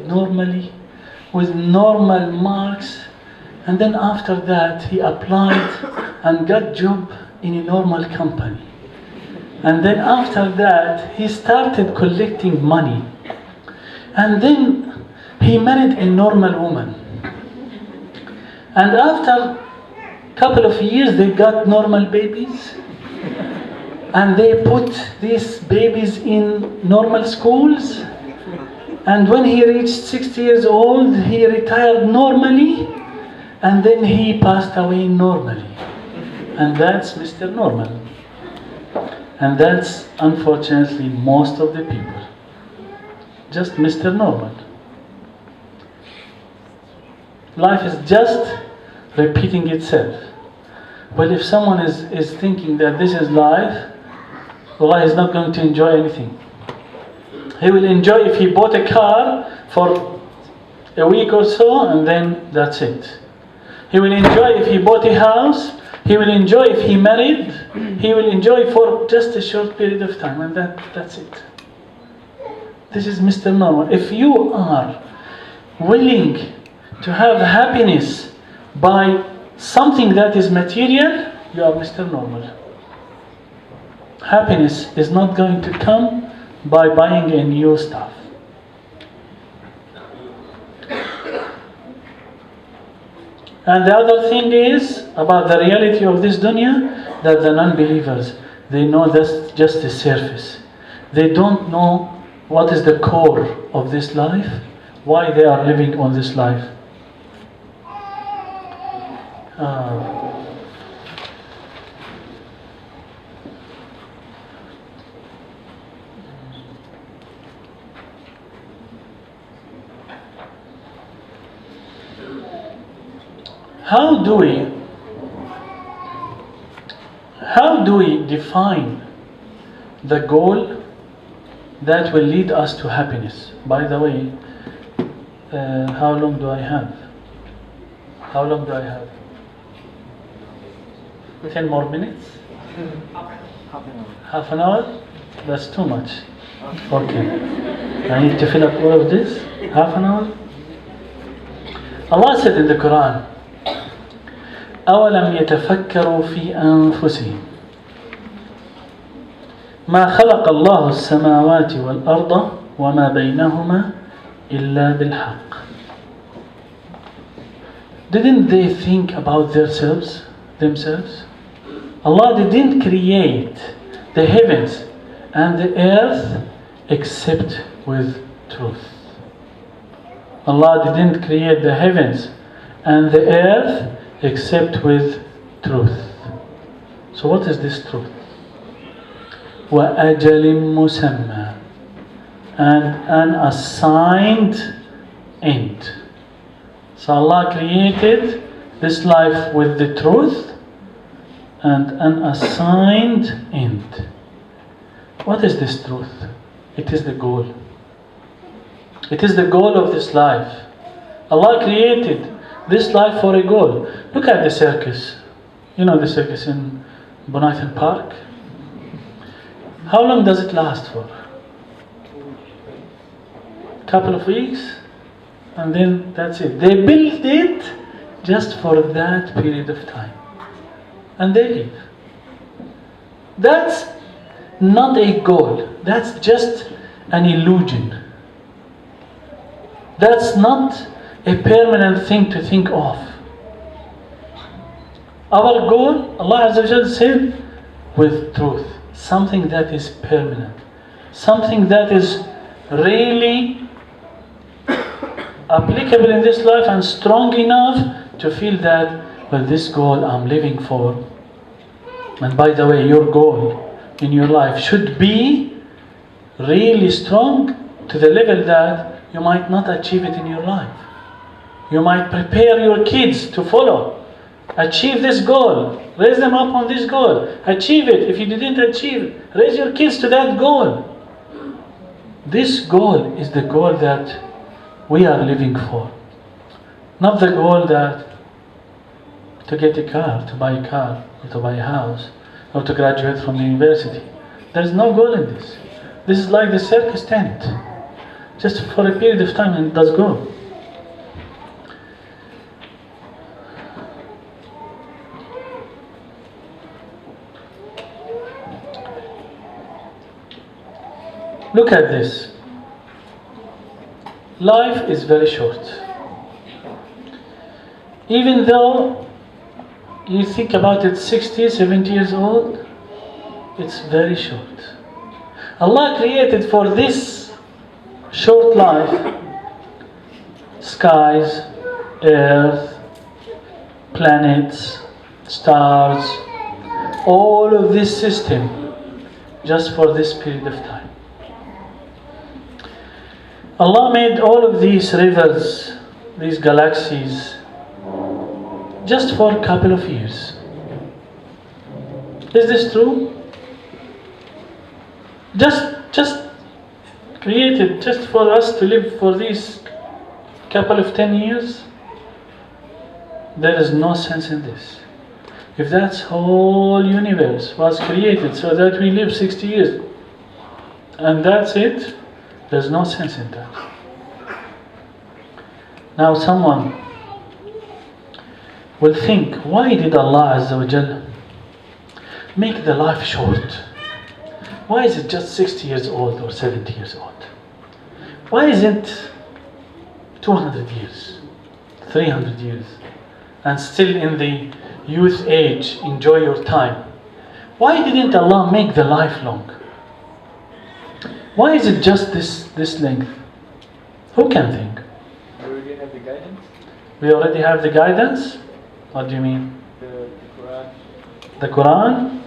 normally, with normal marks, and then after that he applied and got job in a normal company. And then after that he started collecting money. And then he married a normal woman. And after a couple of years they got normal babies. And they put these babies in normal schools. And when he reached 60 years old, he retired normally. And then he passed away normally. And that's Mr. Normal. And that's unfortunately most of the people. Just Mr. Normal. Life is just repeating itself. Well, if someone is thinking that this is life, Allah is not going to enjoy anything. He will enjoy if he bought a car for a week or so, and then that's it. He will enjoy if he bought a house. He will enjoy if he married. He will enjoy for just a short period of time, and that's it. This is Mr. Normal. If you are willing to have happiness by something that is material, you are Mr. Normal. Happiness is not going to come by buying a new stuff. And the other thing is about the reality of this dunya, that the non-believers, they know that's just the surface. They don't know what is the core of this life, why they are living on this life. How do we define the goal that will lead us to happiness? By the way, how long do I have? How long do I have? 10 more minutes? Half an hour? That's too much. Okay. I need to fill up all of this? Half an hour? Allah said in the Quran, أَوَلَمْ يَتَفَكَّرُوا فِي أَنفُسِهِمْ مَا خَلَقَ اللَّهُ السَّمَاوَاتِ وَالْأَرْضَ وَمَا بَيْنَهُمَا إِلَّا بِالْحَقِّ. Didn't they think about themselves? Allah didn't create the heavens and the earth except with truth. Allah didn't create the heavens and the earth except with truth. So what is this truth? وَأَجَلٍ مُسَمَّى, and an assigned end. So Allah created this life with the truth and an assigned end. What is this truth? It is the goal. It is the goal of this life. Allah created this life for a goal. Look at the circus. You know the circus in Bonathan Park? How long does it last for? Couple of weeks, and then that's it. They built it just for that period of time, and they leave. That's not a goal. That's just an illusion. That's not a permanent thing to think of. Our goal, Allah Azza wa Jalla said, with truth, something that is permanent, something that is really applicable in this life and strong enough to feel that, well, this goal I'm living for. And by the way, your goal in your life should be really strong to the level that you might not achieve it in your life. You might prepare your kids to follow. Achieve this goal. Raise them up on this goal. Achieve it. If you didn't achieve it, raise your kids to that goal. This goal is the goal that we are living for. Not the goal that to get a car, to buy a car, or to buy a house, or to graduate from the university. There is no goal in this. This is like the circus tent. just for a period of time, and it does go. Look at this. Life is very short. Even though you think about it 60, 70 years old, it's very short. Allah created for this short life skies, earth, planets, stars, all of this system just for this period of time. Allah made all of these rivers, these galaxies, just for a couple of years. Is this true? Just created just for us to live for these couple of 10 years? There is no sense in this. If that whole universe was created so that we live 60 years and that's it, there's no sense in that. Now someone will think, why did Allah Azza wa Jal make the life short? Why is it just 60 years old or 70 years old? Why isn't 200 years, 300 years, and still in the youth age, enjoy your time? Why didn't Allah make the life long? Why is it just this length? Who can think? We already have the guidance. We already have the guidance? What do you mean? The Quran. The Quran?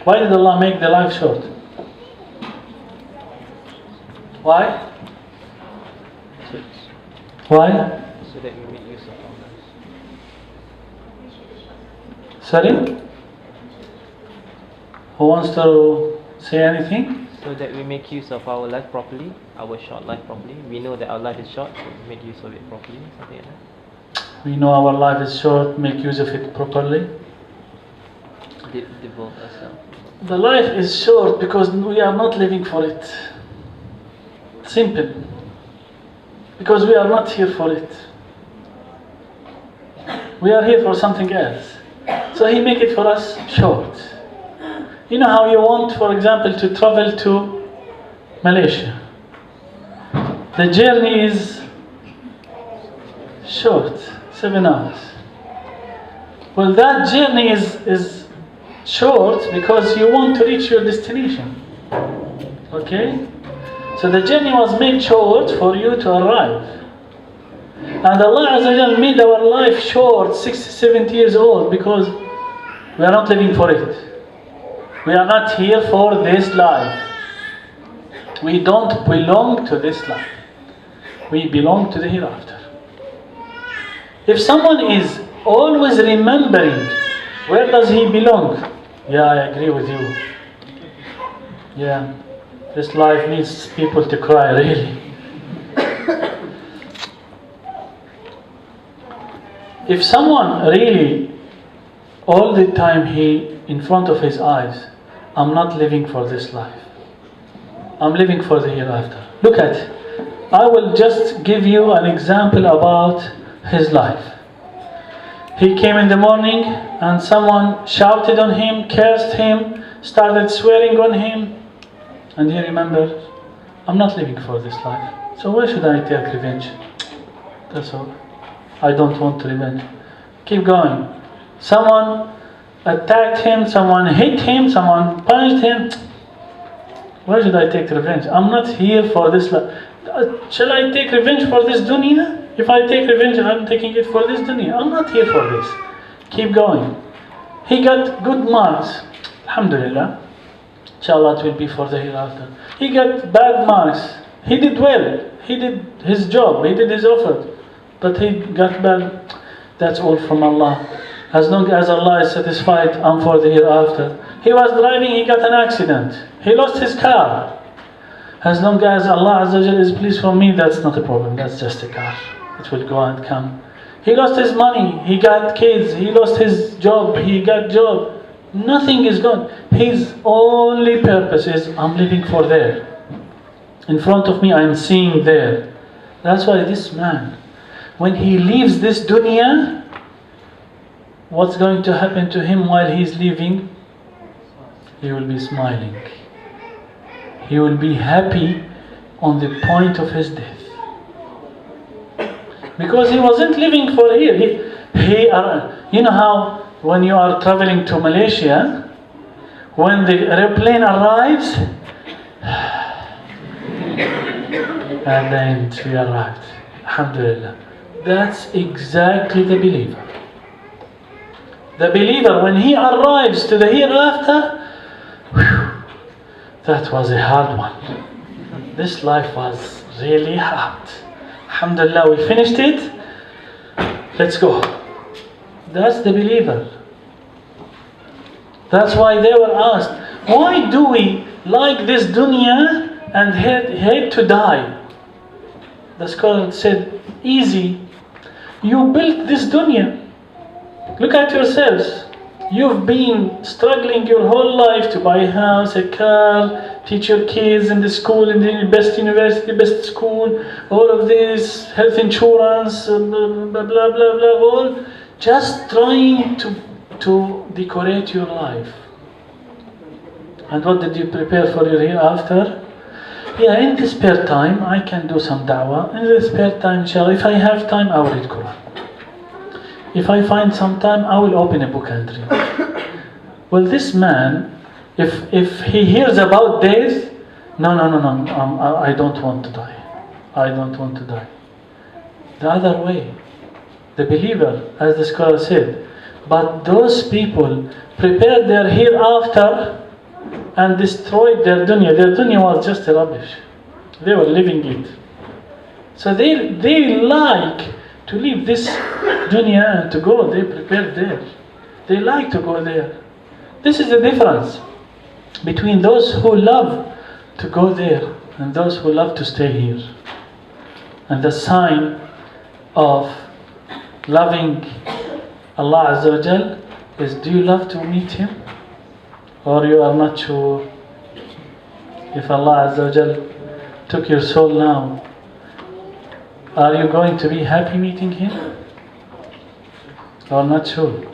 Why did Allah make the life short? Why? Why? So that we make use of our lives. Sorry? Who wants to say anything? So that we make use of our life properly, our short life properly. We know that our life is short, so we make use of it properly, something like that. We know our life is short, make use of it properly. Devote ourselves. The life is short because we are not living for it. Simple. Because we are not here for it. We are here for something else. So He make it for us short. You know how you want, for example, to travel to Malaysia. The journey is short, 7 hours. Well, that journey is short because you want to reach your destination. Okay? So the journey was made short for you to arrive. And Allah Azza wa Jal made our life short, 60, 70 years old, because we are not living for it. We are not here for this life. We don't belong to this life. We belong to the hereafter. If someone is always remembering, where does he belong? Yeah, I agree with you. Yeah, this life needs people to cry, really. If someone really, all the time he, in front of his eyes, I'm not living for this life. I'm living for the hereafter. Look at it. I will just give you an example about his life. He came in the morning and someone shouted on him, cursed him, started swearing on him. And he remembered, I'm not living for this life. So why should I take revenge? That's all. I don't want revenge. Keep going. Someone attacked him, someone hit him, someone punished him. Why should I take revenge? I'm not here for this life. Shall I take revenge for this dunya? If I take revenge, I'm taking it for this dunya. I'm not here for this. Keep going. He got good marks. Alhamdulillah. Inshallah, it will be for the hereafter. He got bad marks. He did well. He did his job. He did his effort. But he got bad. That's all from Allah. As long as Allah is satisfied, I'm for the hereafter. He was driving, he got an accident. He lost his car. As long as Allah Azza wa Jalla is pleased for me, that's not a problem. That's just a car. It will go and come. He lost his money, he got kids, he lost his job, he got job. Nothing is gone. His only purpose is, I'm living for there. In front of me, I'm seeing there. That's why this man, when he leaves this dunya, what's going to happen to him while he's leaving? He will be smiling. He will be happy on the point of his death. Because he wasn't living for here. You know how when you are traveling to Malaysia, when the airplane arrives, and then we arrived. Alhamdulillah. That's exactly the believer. The believer, when he arrives to the hereafter, that was a hard one. This life was really hard. Alhamdulillah, we finished it. Let's go. That's the believer. That's why they were asked, why do we like this dunya and hate to die? The scholar said, easy. You built this dunya. Look at yourselves. You've been struggling your whole life to buy a house, a car, teach your kids in the school, in the best university, best school, all of this, health insurance, blah, blah, blah, blah, all just trying to decorate your life. And what did you prepare for your hereafter? Yeah, in the spare time, I can do some da'wah. In the spare time, inshallah, if I have time, I will read Quran. If I find some time, I will open a book and read. Well, this man, if he hears about death, no, I don't want to die. I don't want to die. The other way, the believer, as the scholar said, but those people prepared their hereafter and destroyed their dunya. Their dunya was just rubbish. They were living it. So they like to leave this dunya and to go. They prepared there. They like to go there. This is the difference between those who love to go there and those who love to stay here. And the sign of loving Allah Azza wa Jal is, do you love to meet Him? Or you are not sure? If Allah Azza wa Jal took your soul now, are you going to be happy meeting Him? Or not sure?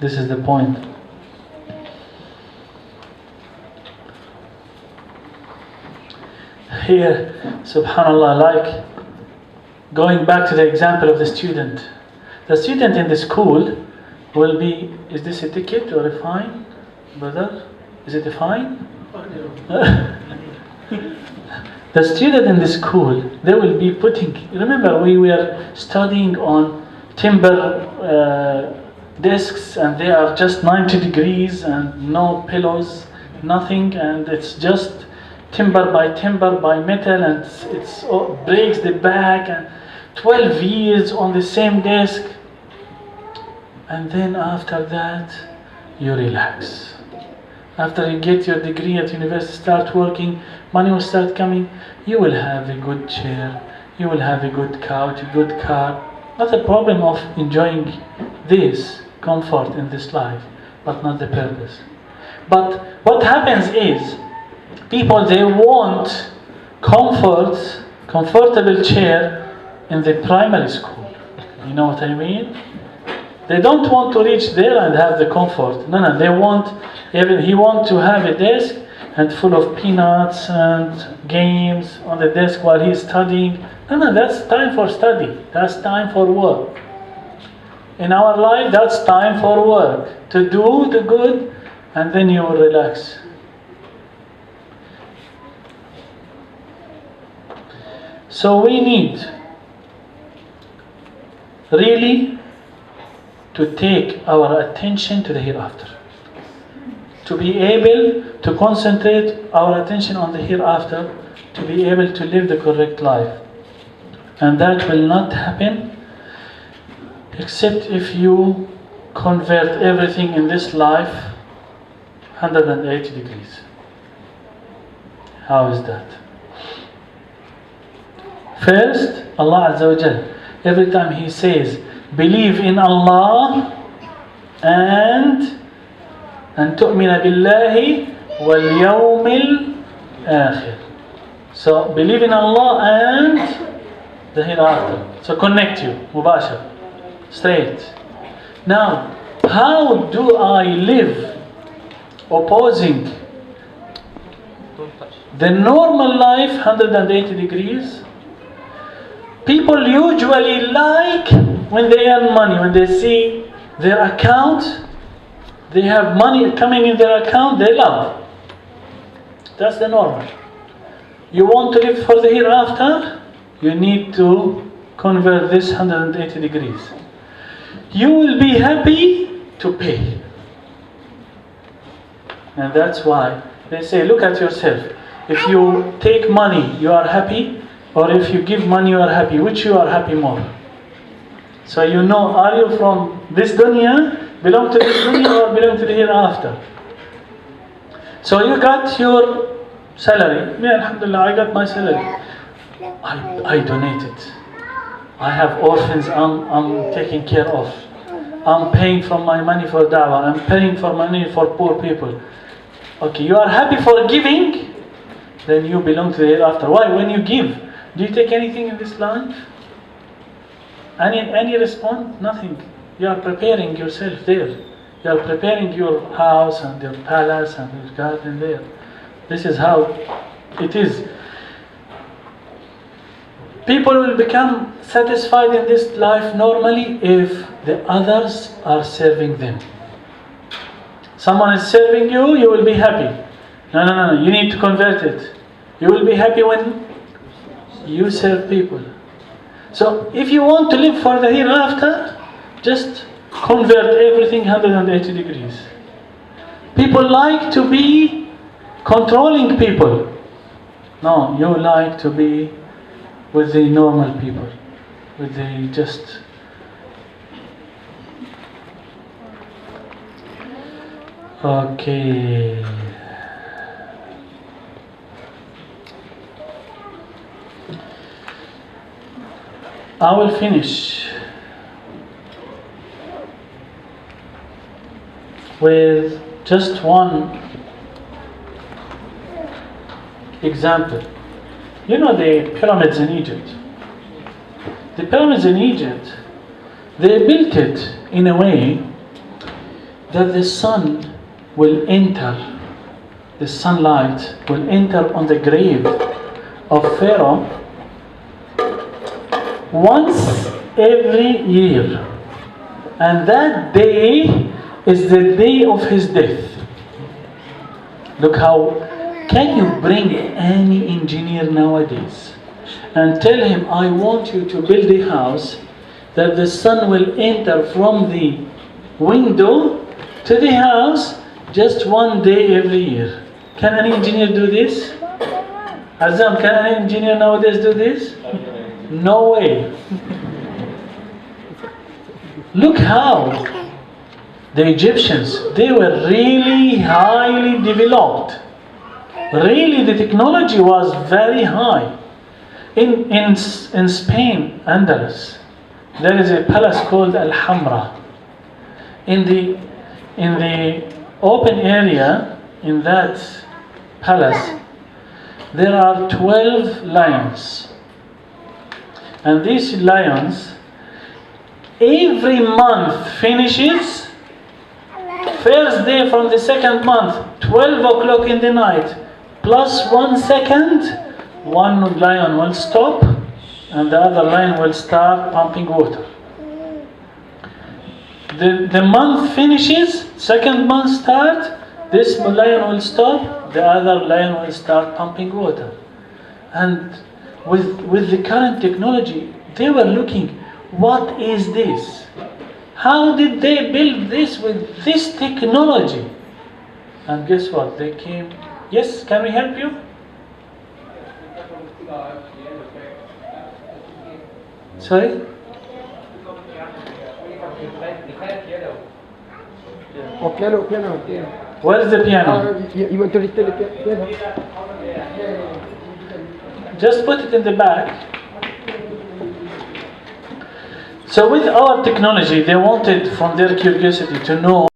This is the point. Here, subhanallah, like going back to the example of the student. The student in the school will be, is this a ticket or a fine? Brother, is it a fine? The student in the school, they will be putting, remember we were studying on timber desks and they are just 90 degrees and no pillows, nothing, and it's just timber by metal, and it breaks the back, and 12 years on the same desk. And then after that, you relax. After you get your degree at university, start working, money will start coming, you will have a good chair, you will have a good couch, a good car. Not a problem of enjoying this comfort in this life, but not the purpose. But what happens is, people, they want comfortable chair in the primary school. You know what I mean? They don't want to reach there and have the comfort. No, they want, he wants to have a desk and full of peanuts and games on the desk while he's studying. No, that's time for study. That's time for work. In our life, that's time for work. To do the good, and then you will relax. So we need really to take our attention to the hereafter. To be able to concentrate our attention on the hereafter, to be able to live the correct life. And that will not happen except if you convert everything in this life 180 degrees. How is that? First, Allah Azza wa Jal every time he says, believe in Allah and تؤمن بالله واليوم الآخر. So believe in Allah and the hereafter. So connect you, mubashir, straight. Now, how do I live opposing the normal life 180 degrees? People usually like when they earn money, when they see their account, they have money coming in their account, they love. That's the normal. You want to live for the hereafter? You need to convert this 180 degrees. You will be happy to pay. And that's why they say, look at yourself. If you take money, you are happy, or if you give money, you are happy. Which you are happy more? So you know, are you from this dunya, belong to this dunya, or belong to the hereafter? So you got your salary. Yeah, alhamdulillah, I got my salary. I donated. I have orphans I'm taking care of. I'm paying for my money for da'wah. I'm paying for money for poor people. Okay, you are happy for giving, then you belong to the hereafter. Why? When you give, do you take anything in this life? Any response? Nothing. You are preparing yourself there. You are preparing your house and your palace and your garden there. This is how it is. People will become satisfied in this life normally if the others are serving them. Someone is serving you, you will be happy. No, you need to convert it. You will be happy when you serve people. So if you want to live for the hereafter, just convert everything 180 degrees. People like to be controlling people. No, you like to be with the normal people, with the just. Okay. I will finish with just one example. You know the pyramids in Egypt. The pyramids in Egypt, they built it in a way that the sun will enter, the sunlight will enter on the grave of Pharaoh once every year. And that day is the day of his death. Look how, can you bring any engineer nowadays and tell him, I want you to build a house that the sun will enter from the window to the house just one day every year? Can any engineer do this? Azam, can any engineer nowadays do this? No way. Look how the Egyptians, they were really highly developed. Really, the technology was very high. In Spain, Andalus, there is a palace called Al-Hamra. In the open area in that palace, there are 12 lions. And these lions, every month finishes, first day from the second month, 12 o'clock in the night, plus 1 second, one lion will stop and the other lion will start pumping water. The month finishes, second month start, this lion will stop, the other lion will start pumping water. And with the current technology, they were looking, what is this? How did they build this with this technology? And guess what? They came, yes, can we help you? Sorry? Oh, piano. Where is the piano? You want to return the piano? Just put it in the back. So with our technology, they wanted from their curiosity to know